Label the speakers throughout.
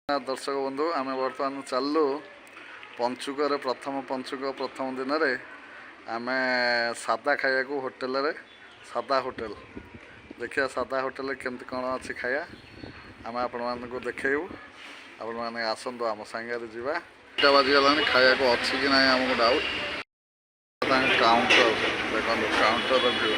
Speaker 1: दर्शक बंधु आम बर्तमान चलु पंचुक प्रथम दिन में आम सादा खाया होटेल सादा होटेल देखिए सादा होटेल केमती कौन अच्छी खाया आम आपण मानक देखू आपण मैंने आसतु आम सांगे जावा 1टा बाजिगला खाया अच्छी कि ना आमको डाउट काउंटर देखो काउंटर व्यू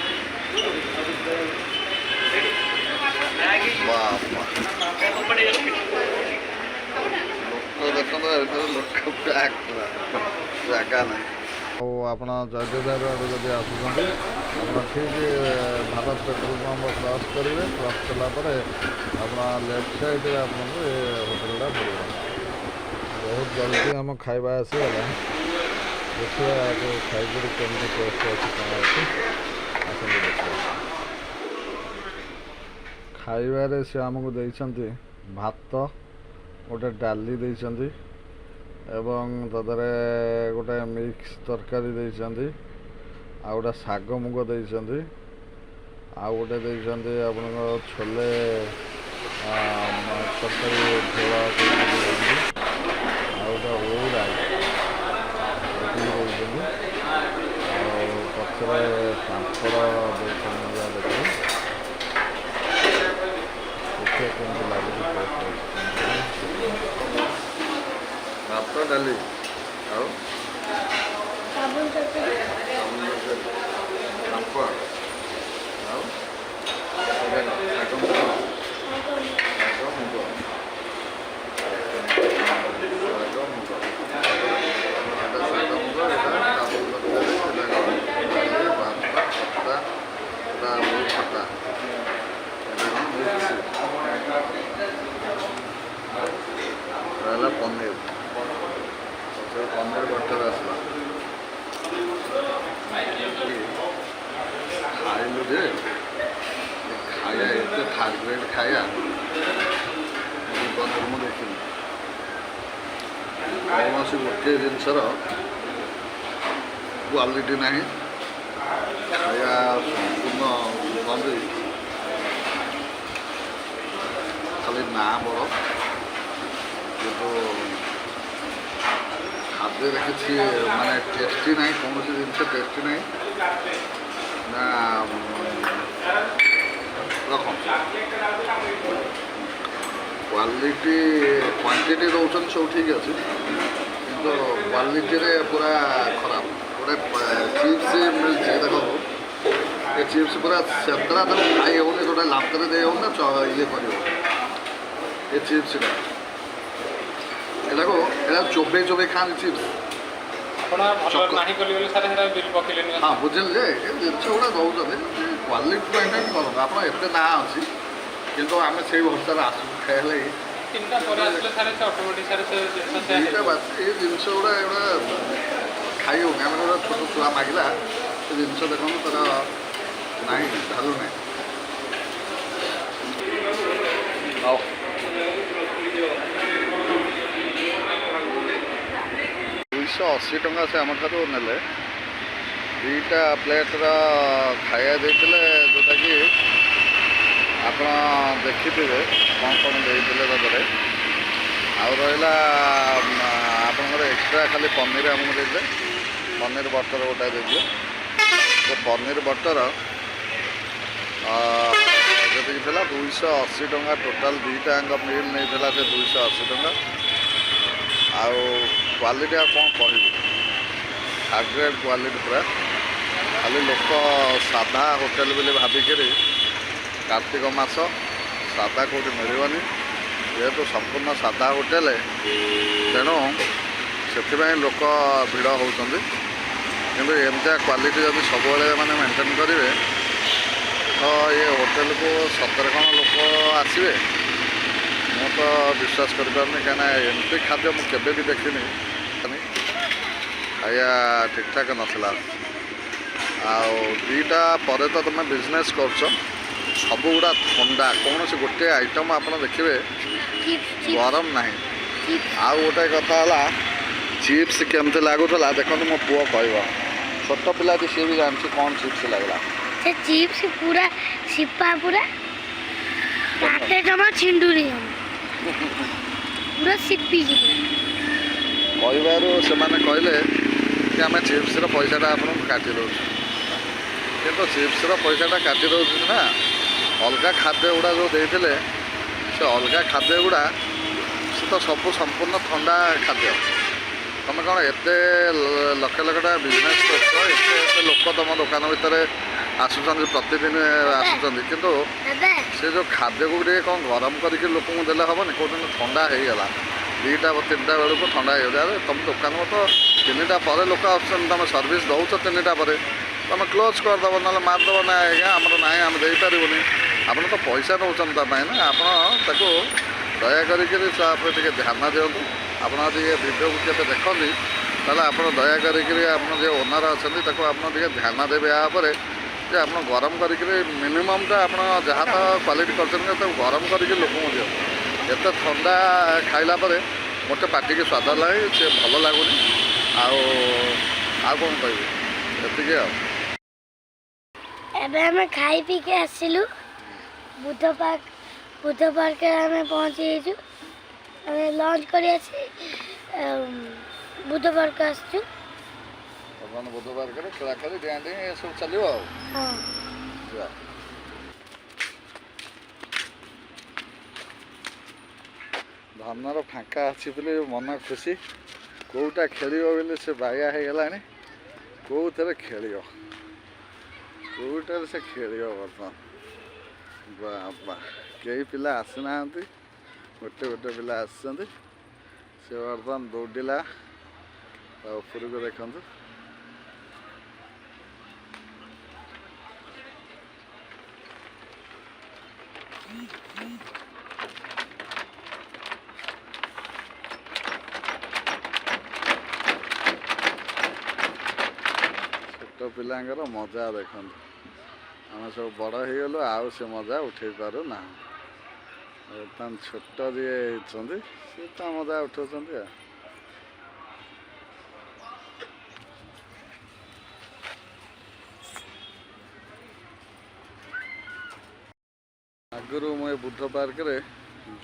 Speaker 1: लोक देखो लोक जगह ना आप जयदेव जब आसुँच ठीक भारत पेट्रोल पंप क्रॉस करेंगे क्रॉस कलापर आप लेफ्ट साइड आपको होटेलटा पड़े बहुत जल्दी आम खाଇବା आसीगला देखिए खाई केमती टेस्ट अच्छी कौन अच्छी आसते देखिए खाइबारे से आमको देइछन्ति भात गोटे डाली देइछन्ति एवं तदरे गोटे मिक्स तरकारी देइछन्ति आ गोटे शाग मुग देइछन्ति आ गोटे देइछन्ति आपनको छोले तरकारी झोल देइछन्ति आ गोटे ओरा देइछन्ति आ पछरे पांपड़ देइछन्ति देखिए भात डाली पनीर पनीर बटर आसला खाइलु जे खाया एत थर्ड ग्रेड खाया जीवन मुझे देखी कौन गोटे जिनसर क्वालिटी ना खाया संपूर्ण बंद खाली ना बड़ तो खाद्य किसी माने टेस्टी ना कौन जिन टेस्टी ना ना रख क्वालिटी क्वांटिटी दौरान सब ठीक अच्छे किंतु क्वालिटी रे पूरा खराब गोटे चिप्स मिलছে देखो ये चिप्स पूरा सेतरा तो खाई हो गोटे लातर दे हो ना ये कर ये चिप्स देखो एटा चोबे चोबे खाने चिप्स हाँ बुझे जिनस गुड़ा दौरान क्वालिटी मेन्टेन कर आप एत ना अच्छी कितु आम से भरसा आसू खाइले ये जिनस गुड़ा खाई हो आम गोटे छोट छुआ मागिला जिनस देखो तर ना भालू ना 280 टंका से आम ठार ने 2टा प्लेटर खाया देते जोटा कि आप देखी कौन कौन देते तक आउ रहा आप एक्सट्रा खाली पनीर आमको देते पनीर बटर गोटा देते तो पनीर बटर जी 280 टंका टोटाल 2टा मिल नहीं से 280 टंका आउ क्वालिटी आप कौन कह थर्ड ग्रेड क्वालिटी पूरा खाली लोक सादा होटेल बोले भाविक कार्तिक मास सादा कौटी मिलनी जेहेतु संपूर्ण सादा होटेल तेणु से लोक भिड़ होती कि एमती क्वालिटी जब सब मैंने मेंटेन करेंगे तो ये होटेल को 70 कौन लोक आसवे मु तो विश्वास कर कहीं एमती खाद्य मुझे भी देखनी खाया ठीक ठाक नाला आईटा पर तो तुम बिजनेस कर सब गुड़ा थंडा कौन से गोटे आइटम आप देखिए गरम ना आउ गोटे कथा चिप्स केमती लगुला देखो मो पुओ कह छोट पिला सी भी जानसी कौन चिप्स लगला
Speaker 2: से चिप्स पूरा सिपा पूरा काटे जमा छिंडुरी पूरा सिप्पी जी
Speaker 1: କହିବାରୁ ସେମାନେ କହିଲେ କି ଆମେ ଚିପ୍ସର ପଇସାଟା ଆପଣଙ୍କୁ କାଟି ଦେଉଛୁ, କିନ୍ତୁ ଚିପ୍ସର ପଇସାଟା କାଟି ଦେଉଛୁ ନା ଅଲଗା ଖାଦ୍ୟ ଗୁଡ଼ା ଯେଉଁ ଦେଇଥିଲେ ସେ ଅଲଗା ଖାଦ୍ୟ ଗୁଡ଼ା ସେ ତ ସବୁ ସମ୍ପୂର୍ଣ୍ଣ ଥଣ୍ଡା ଖାଦ୍ୟ। ତୁମେ କ'ଣ ଏତେ ଲକ୍ଷ ଲକ୍ଷ ଟଙ୍କା ବିଜନେସ୍ କରୁଛ, ଏତେ ଏତେ ଲୋକ ତୁମ ଦୋକାନ ଭିତରେ ଆସୁଛନ୍ତି, ପ୍ରତିଦିନ ଆସୁଛନ୍ତି, କିନ୍ତୁ
Speaker 2: दादा
Speaker 1: ସେ ଯେଉଁ ଖାଦ୍ୟକୁ ଟିକେ କ'ଣ ଗରମ କରିକି ଲୋକଙ୍କୁ ଦେଲେ ହେବନି? କହୁଛନ୍ତି ଥଣ୍ଡା ହେଇଗଲା, 2ଟା 3ଟା ବେଳକୁ ଥଣ୍ଡା ହେଇଗଲା। ଆରେ ତୁମ ଦୋକାନକୁ ତ 3ଟା ପରେ ଲୋକ ଆସୁଛନ୍ତି, ତୁମେ ସର୍ଭିସ୍ ଦେଉଛ 3ଟା ପରେ, ତୁମେ କ୍ଲୋଜ୍ କରିଦେବ, ନହେଲେ ମାରିଦେବ। ନା ଆଜ୍ଞା ଆମର ନାହିଁ, ଆମେ ଦେଇପାରିବୁନି। ଆପଣ ତ ପଇସା ନେଉଛନ୍ତି ତା ପାଇଁ ନା, ଆପଣ ତାକୁ ଦୟା କରିକିରି ତା ଉପରେ ଟିକେ ଧ୍ୟାନ ଦିଅନ୍ତୁ। ଆପଣ ଯଦି ଏ ଭିଡ଼ିଓକୁ କେବେ ଦେଖନ୍ତି ତାହେଲେ ଆପଣ ଦୟା କରିକିରି ଆପଣ ଯେ ଓନର୍ ଅଛନ୍ତି ତାକୁ ଆପଣ ଟିକେ ଧ୍ୟାନ ଦେବେ ୟା ଉପରେ, ଯେ ଆପଣ ଗରମ କରିକିରି ମିନିମମ୍ଟା ଆପଣ ଯାହା ତ କ୍ୱାଲିଟି କରିଛନ୍ତି ତାକୁ ଗରମ କରିକି ଲୋକଙ୍କୁ ଦିଅନ୍ତୁ। ଏତେ ଥଣ୍ଡା ଖାଇଲା ପରେ ମୋତେ ପାଟିକି ସ୍ୱାଦ ଲାଗେ, ସେ ଭଲ ଲାଗୁନି। ଆଉ କ'ଣ କହିବି, ଏତିକି ଆଉ।
Speaker 2: ଏବେ ଆମେ ଖାଇ ପିଇକି ଆସିଲୁ ବୁଦ୍ଧ ପାର୍କରେ ଆମେ ପହଞ୍ଚି ଯାଇଛୁ। ଆମେ ଲଞ୍ଚ କରି ଆସି ବୁଦ୍ଧ ପାର୍କ ଆସିଛୁ।
Speaker 1: ବର୍ତ୍ତମାନ ବୁଦ୍ଧ ପାର୍କରେ ଖେଳାଖେଳି ଡିଆଁ ଡିଆଁ ଏସବୁ ଚାଲିବ ଆଉ।
Speaker 2: ହଁ
Speaker 1: ଯିବା। ଧନର ଫାଙ୍କା ଅଛି ବୋଲି ମନ ଖୁସି, କେଉଁଟା ଖେଳିବ ବୋଲି ସେ ବାୟା ହେଇଗଲାଣି, କେଉଁଥିରେ ଖେଳିବ, କେଉଁଟାରେ ସେ ଖେଳିବ। ବର୍ତ୍ତମାନ ବାବା କେହି ପିଲା ଆସିନାହାନ୍ତି, ଗୋଟେ ପିଲା ଆସିଛନ୍ତି, ସେ ବର୍ତ୍ତମାନ ଦୌଡ଼ିଲା ତା ଉପରକୁ, ଦେଖନ୍ତୁ। ଛୋଟ ପିଲାଙ୍କର ମଜା ଦେଖନ୍ତୁ, ଆମେ ସବୁ ବଡ଼ ହେଇଗଲୁ ଆଉ ସେ ମଜା ଉଠେଇ ପାରୁନାହୁଁ। ବର୍ତ୍ତମାନ ଛୋଟ ଯିଏ ହେଇଛନ୍ତି ସେ ତା ମଜା ଉଠାଉଛନ୍ତି ଆଉ। ଆଗରୁ ମୁଁ ଏ ବୁଦ୍ଧ ପାର୍କରେ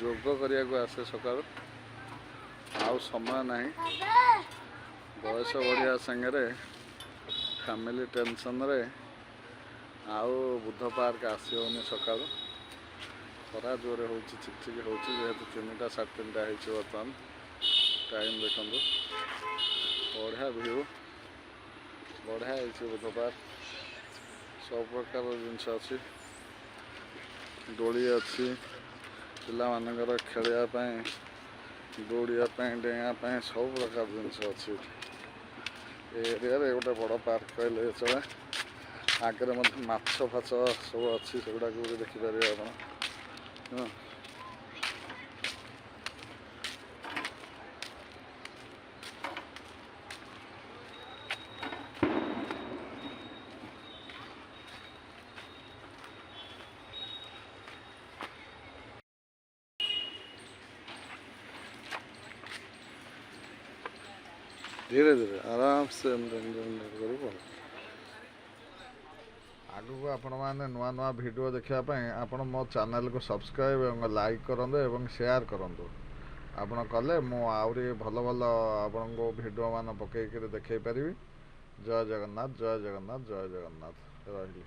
Speaker 1: ଯୋଗ କରିବାକୁ ଆସେ ସକାଳୁ, ଆଉ ସମୟ ନାହିଁ, ବୟସ ବଢ଼ିବା ସାଙ୍ଗରେ ଫ୍ୟାମିଲି ଟେନସନ୍ରେ ଆଉ ବୁଦ୍ଧ ପାର୍କ ଆସି ହେଉନି ସକାଳୁ। ଖରା ଜୋରେ ହେଉଛି, ଚିକଚିକ ହେଉଛି, ଯେହେତୁ 3ଟା 3:30 ହେଇଛି ବର୍ତ୍ତମାନ। ଟାଇମ୍ ଦେଖନ୍ତୁ, ବଢ଼ିଆ ଭିଉ, ବଢ଼ିଆ ହେଇଛି ବୁଦ୍ଧ ପାର୍କ। ସବୁ ପ୍ରକାର ଜିନିଷ ଅଛି, ଦୋଳି ଅଛି, ପିଲାମାନଙ୍କର ଖେଳିବା ପାଇଁ, ଦୌଡ଼ିବା ପାଇଁ, ଡେଇଁବା ପାଇଁ ସବୁ ପ୍ରକାର ଜିନିଷ ଅଛି। ଏ ଏରିଆରେ ଗୋଟେ ବଡ଼ ପାର୍କ କହିଲେ ଚଳେ। ଆଗରେ ମଧ୍ୟ ମାଛ ଫାଛ ସବୁ ଅଛି, ସେଗୁଡ଼ାକୁ ବି ଦେଖିପାରିବେ ଆପଣ। ଧୀରେ ଧୀରେ ଆରାମସେ କରିବ। ଆଗକୁ ଆପଣମାନେ ନୂଆ ନୂଆ ଭିଡ଼ିଓ ଦେଖିବା ପାଇଁ ଆପଣ ମୋ ଚ୍ୟାନେଲକୁ ସବସ୍କ୍ରାଇବ୍ ଏବଂ ଲାଇକ୍ କରନ୍ତୁ ଏବଂ ସେୟାର କରନ୍ତୁ। ଆପଣ କଲେ ମୁଁ ଆହୁରି ଭଲ ଭଲ ଆପଣଙ୍କୁ ଭିଡ଼ିଓ ମାନ ପକେଇକରି ଦେଖାଇ ପାରିବି। ଜୟ ଜଗନ୍ନାଥ, ଜୟ ଜଗନ୍ନାଥ, ଜୟ ଜଗନ୍ନାଥ। ରହିଲି।